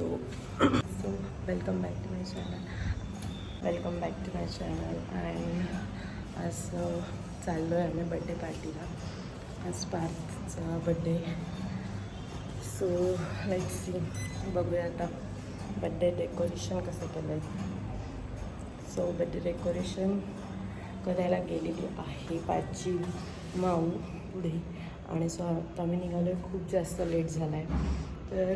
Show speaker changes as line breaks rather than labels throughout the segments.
So welcome back to my channel and आज चाललो आहे आम्ही बड्डे पार्टीला. आज पार्थचा बड्डे. सो लेट्स सी, बघूया आता बड्डे डेकोरेशन कसं केलं आहे. सो बड्डे डेकोरेशन करायला गेलेली आहे पाचची माऊ पुढे. आणि सो आता आम्ही निघालो आहे. खूप जास्त लेट झाला आहे तर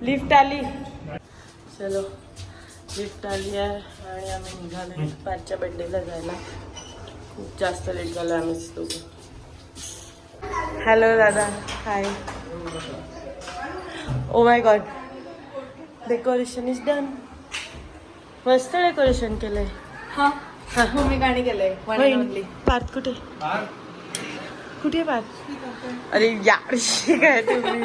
लिफ्ट आली. चलो लिफ्ट आली आहे आणि आम्ही निघालो आहे पाचच्या बड्डेला जायला. खूप जास्त लेट झालं आम्ही दोघं. हॅलो दादा, hi. Oh my God, decoration is done. मस्त डेकोरेशन केलंय.
हा भूमिकाने केलंय.
पार्थ कुठे कुठे पार्थ? अरे यार काय तुम्ही.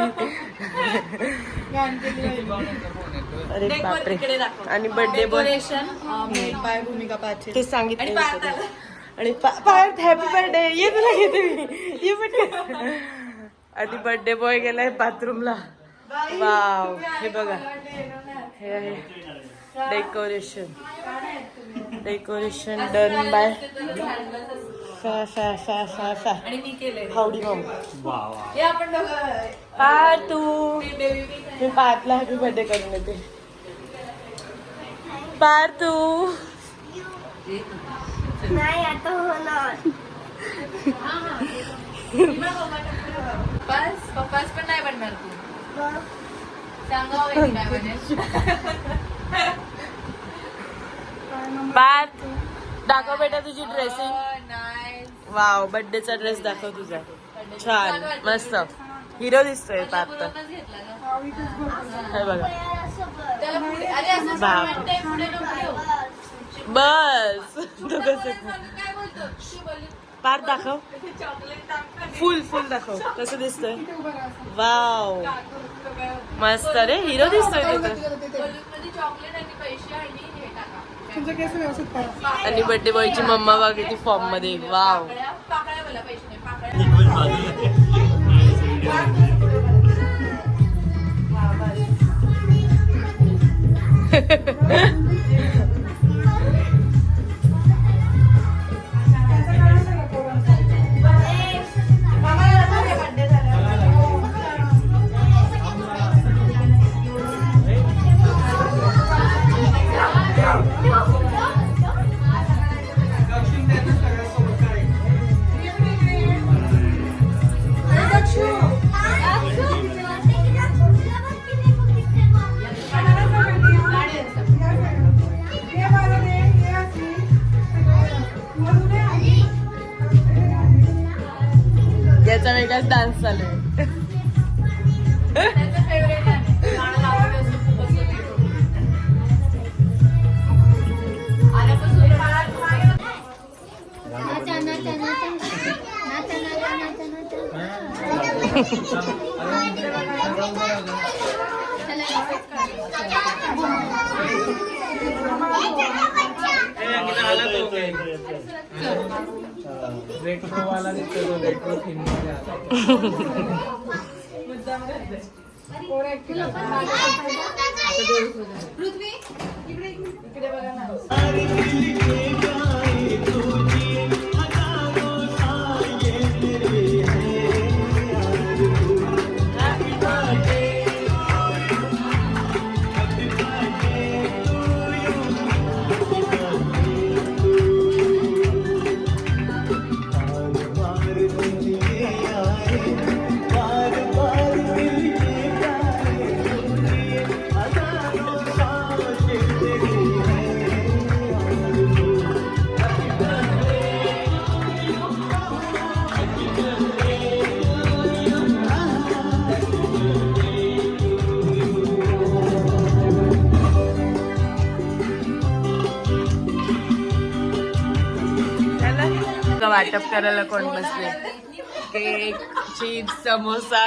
अरे बापरे. आणि बर्थडे
डेकोरेशन बाय भूमिका पाचे
ते सांगितलं. आणि पार्थ हॅपी बर्थडे. ये तुला घेते मी, ये पटकन. आणि बर्थडे बॉय गेलाय बाथरूमला. वाव, हे बघा, हे आहे डेकोरेशन. डेकोरेशन डन बाय
आणि मी केलंय
हावडी मॉम.
हे आपण
तू मी पार्थला हॅपी बर्थडे करून येते. तू
नाही आता होणार.
पप्पाच पण नाही बनणार तू. सांगा काय म्हणजे.
पार्थ दाखव बेटा तुझी ड्रेसिंग. वाव, बर्थडेचा ड्रेस दाखव तुझा. छान मस्त हिरो दिसतोय पार्थ. हे बघा, बस तू कसं. पार्थ दाखव, फुल फुल दाखव कसं दिसतोय. वाव मस्त रे, हिरो दिसतोय तिथं. आणि बर्थडे बॉयची मम्मा बघ किती फॉर्म मध्ये. वाव. याचा वेगळाच डान्स चालू आहे.
रेट्रो वाला दिसतो, रेट्रो थीम मध्ये आला.
पृथ्वी इकडे बघा ना.
वाटप करायला कोण बसले. Cake, chips, samosa.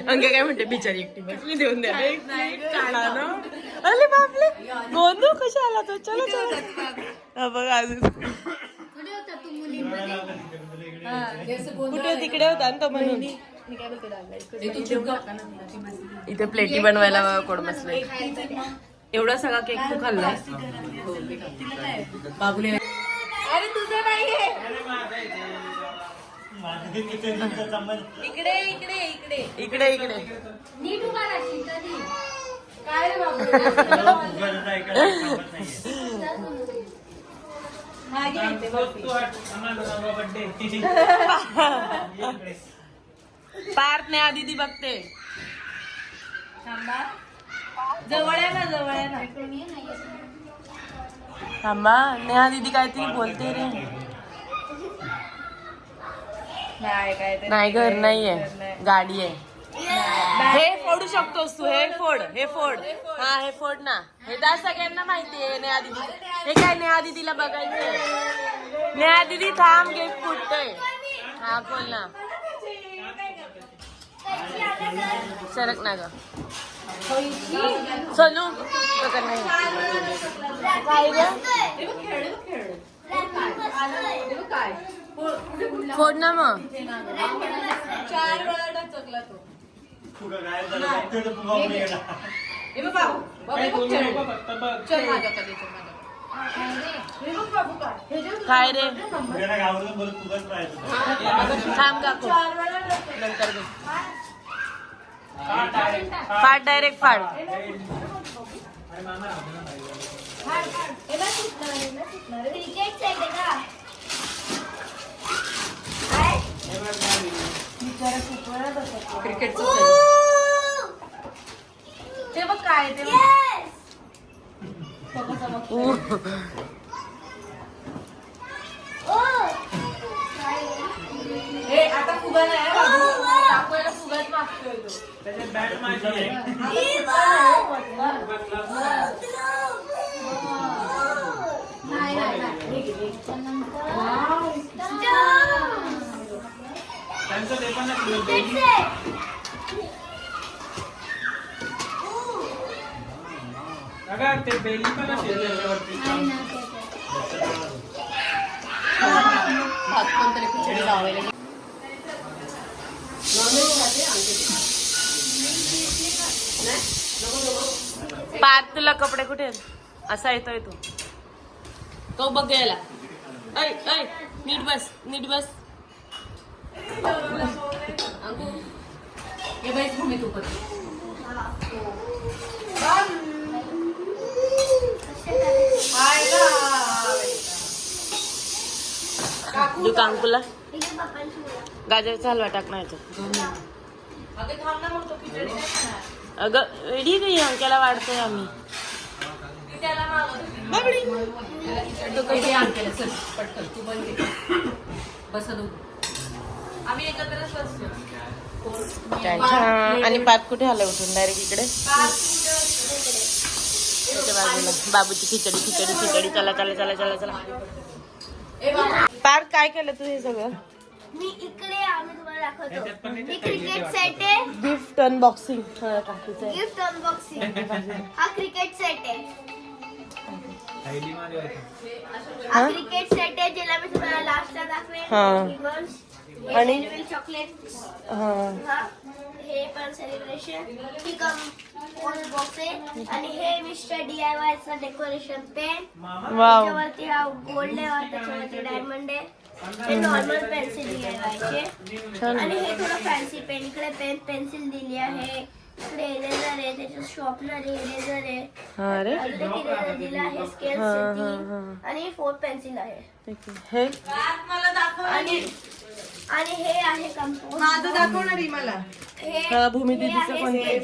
अंग काय म्हणते, बिचारी एकटी बसली. देऊन द्या ना. अरे बापले, गोंधू कशा आला तो. चलो चलो बघ अजून कुठे तिकडे होता ना तो म्हणून.
मी काय बोलते दादा
इथे प्लेटी बनवायला कोण बसले. एवढा सगळा केक तू खाल्लाय? बाबूले
अरे तुझं नाहीये. इकडे इकडे इकडे
इकडे इकडे
नीट उभा राहशील कधी. काय रे बाबू हा घे इथे बर्फी.
पार्थ नेहा दीदी बघते.
थांबा जवळ आहे ना जवळ आहे ना.
थांबा नेहा दीदी काहीतरी बोलते रे.
नाही काय ते
नाही घर नाहीये, गाडी आहे. हे फोडू शकतोस तू. हे फोड, हे फोड. हा हे फोड ना. हे तर सगळ्यांना माहितीये. नेहा दीदी हे काय नेहा दीदीला बघायचंय. नेहा दीदी थांब गिफ्ट फुटतोय. हा बोल ना. सरक ना ग चलू नाही. काय ग
काय
फोड ना मग.
4 वेळा टचकला तो. हे बघ बाबू बाबू बघ खेळ. चल माझ्याकडे चल माझ्याकडे. हे बघ बाबू काय हे जे
काय रे थांब काकू
4 वेळा टचकला.
नंतर दे. फाड डायरेक्ट फाड.
हे ना सुटणार हे ना सुटणार.
क्रिकेट सेट आहे का?
बिचारा खूप वेळा टचकला.
क्रिकेटचं
ते बघ काय ते बघ.
Yes!
कसं बघ.
Oh!
हे आता फुगा नाही आहे बाबू. दाखवायला फुगाच मागतोय तो.
त्याच्यात बॅट माझी आहे.
नाही नाही नाही. हे घे, हे घे.
त्यांचं ते पण नाही.
Cricket set!
अगं ते बेली पण असेल त्याच्यावरती.
भात पण तरी खिचडी लावायला.
पार्थ तुला कपडे कुठे आहेत? असा येतोय तू. तो बघ यायला. ऐ ऐ नीट बस नीट बस.
हे बाईच भूमी तू पण.
तू कांकुला गाजरचा हलवा टाक नाही तर.
अगं थांब ना मग तो खिचडी नाही खाणार.
अगं रेडी काही अंक्याला वाढतोय आम्ही.
ती त्याला मागत होती. त्याला खिचडी कधी आणते चल पटकन तू पण घे. बस तू. आम्ही एकत्रच बसतो.
आणि पार्थ कुठे आलं उठून डायरेक्ट इकडे त्याच्या बाजूला. बाबूची खिचडी खिचडी खिचडी. चला चला चला चला चला. पार्थ काय केलं तू हे सगळं?
मी इकडे आम्ही तुम्हाला दाखवतो. ही क्रिकेट सेट आहे.
गिफ्ट अनबॉक्सिंग टाकीचं आहे.
Gift unboxing. हा क्रिकेट सेट आहे.
थैली मध्ये होतं.
हा क्रिकेट सेट आहे ज्याला मी तुम्हाला लास्टला दाखवेन.
हा.
रिबन्स,
आणि?
चॉकलेट.
हा
हा हे पण सेलिब्रेशन. ही कंपोज बॉक्स आहे. आणि हे मिस्टर DIY चा डेकोरेशन पेन.
वाव.
त्याच्यावरती हा गोल्ड आहे. त्याच्यावरती डायमंड आहे. हे नॉर्मल पेन्सिल DIY चे.
छान.
आणि हे थोडं फॅन्सी पेन. इकडे पेन पेन्सिल दिली आहे. इकडे इरेजर आहे. त्याच्यात शॉर्पनर आहे. इरेजर आहे.
हा रे
अजून एक इरेजर दिला आहे. स्केल
हा,
आहे.
हा, हा.
आणि 4 पेन्सिल आहे.
ठीक आहे. हे
मला दाखव.
आणि हे आहे कंपोज.
माझं दाखवणार आहे मला.
हा, भूमी दीदीचं पण आहे.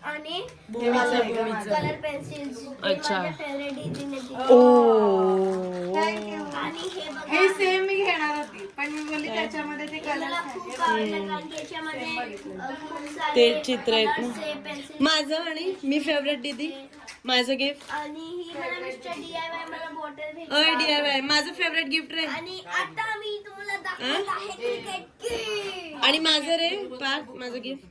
आणि
भूमीचं भूमीचं.
Colour pencils.
अच्छा.
फेवरेट दीदीने दिली.
ओ
आणि हे बघा.
हे सेम मी घेणार होती पण मी बोलली त्याच्यामध्ये ते कलर
मला खूप आवडलं कारण की याच्यामध्ये खूप सारे
ते चित्र आहेत ना.
colours आहे, pencil
माझं आणि मी फेवरेट दीदी माझं गिफ्ट.
आणि ही मला मिस्टर DIY मला बॉटल
अय
भेटली.
DIY माझं फेवरेट गिफ्ट रे.
आणि आता मी तुम्हाला दाखवत आहे क्रिकेट किट.
आणि माझं रे पार्थ माझं गिफ्ट.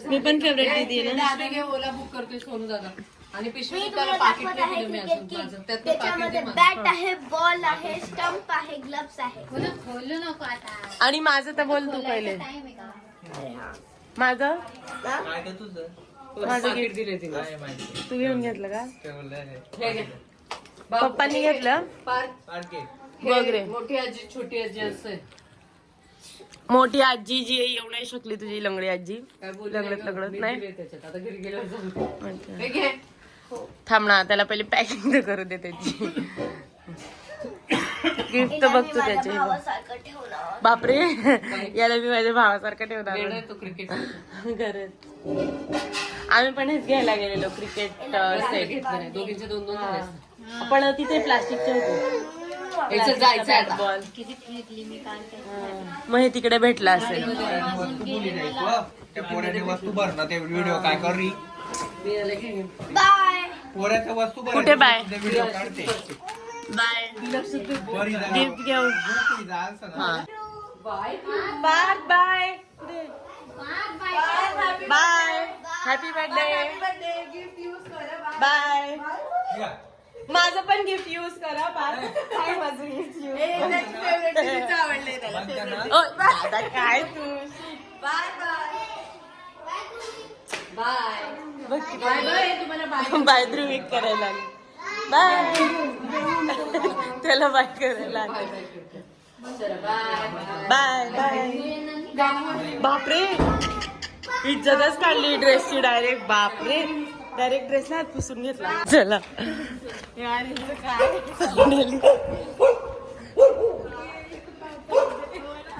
मी पण फेवरेट दीदी आहे ना.
दादा घे ओला बुक करते सोनू दादा आणि पिशवी
मी
त्याला
तुम्हाला
पाकिट
दाखवत
नाही
आहे
दिलं मी
क्रिकेट
अजून
किट.
माझं त्यातलं
त्याच्यामध्ये
पाकिट
बॅट आहे, बॉल आहे, स्टंप आहे, ग्लव्स आहे.
खोलू नको आता.
आणि माझं तर बोल तू पहिले.
टाइम आहे का?
माझं
काय का तुझं
माझं
पाकीट
gift.
दिले तिने
काय माहिती
तू घेऊन घेतलं का
ठेवलं आहे
हे घे. बाप-
पप्पांनी घेतलं
पार
आणखी
बघ रे.
मोठी आजी छोटी आजी असते
मोठी आजी जी एवढी शकली तुझी लंगडी आजी
काय बोलली
लंगडत
नाही
लंगडत
गं. मी
नाही
दिले त्याच्यात आता घरी गेल्यावर सांगते.
अच्छा.
हे घे.
थांब ना त्याला पहिले पॅकिंग तर करू दे त्याची गिफ्ट तर बघतो त्याचे
भावासारखं ठेवलं.
बापरे याला मी माझ्या भावासारखं ठेवणार
वेडा आहे तो क्रिकेट
खरंच आम्ही पण हेच घ्यायला गेलेलो क्रिकेट सेट
घेतलं नाही दोघींचे दोन दोन झाले असते.
पण तिथे प्लास्टिकचे होते
याचं जायचं आहे आता.
बॉल
किती घेतली मी काल
मग हे तिकडे भेटला असेल
वस्तू बोली नाही तू त्या पोऱ्याची वस्तू भर ना ते व्हिडिओ काय करी
मी याला घेईन.
बाय.
पोऱ्याच्या वस्तू भर
कुठे बाय?
व्हिडिओ काढते
बाय
बरी जा.
गिफ्ट घेऊन
ती जा, असं ना.
हा
bye.
Bye bye bye happy birthday bye
या.
माझं पण गिफ्ट युज करा बाय काय माझं गिफ्ट युज
बंद कर ना.
दादा काय तू
बाय.
बघ किती-
बाय बाय तुम्हाला बाय.
बाय ध्रुविक करायला लागली. बाय त्याला बाय करायला लागली.
चला बाय
बाय बाय बापरे इज्जतच काढली ड्रेसची डायरेक्ट बापरे डायरेक्ट ड्रेसला हात पुसून घेतला चला यार हिचं काय सांगेल.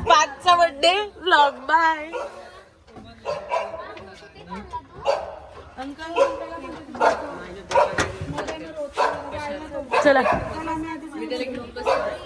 5चा बर्थडे व्लॉग बाय चला
मी त्याला घेऊन बसते.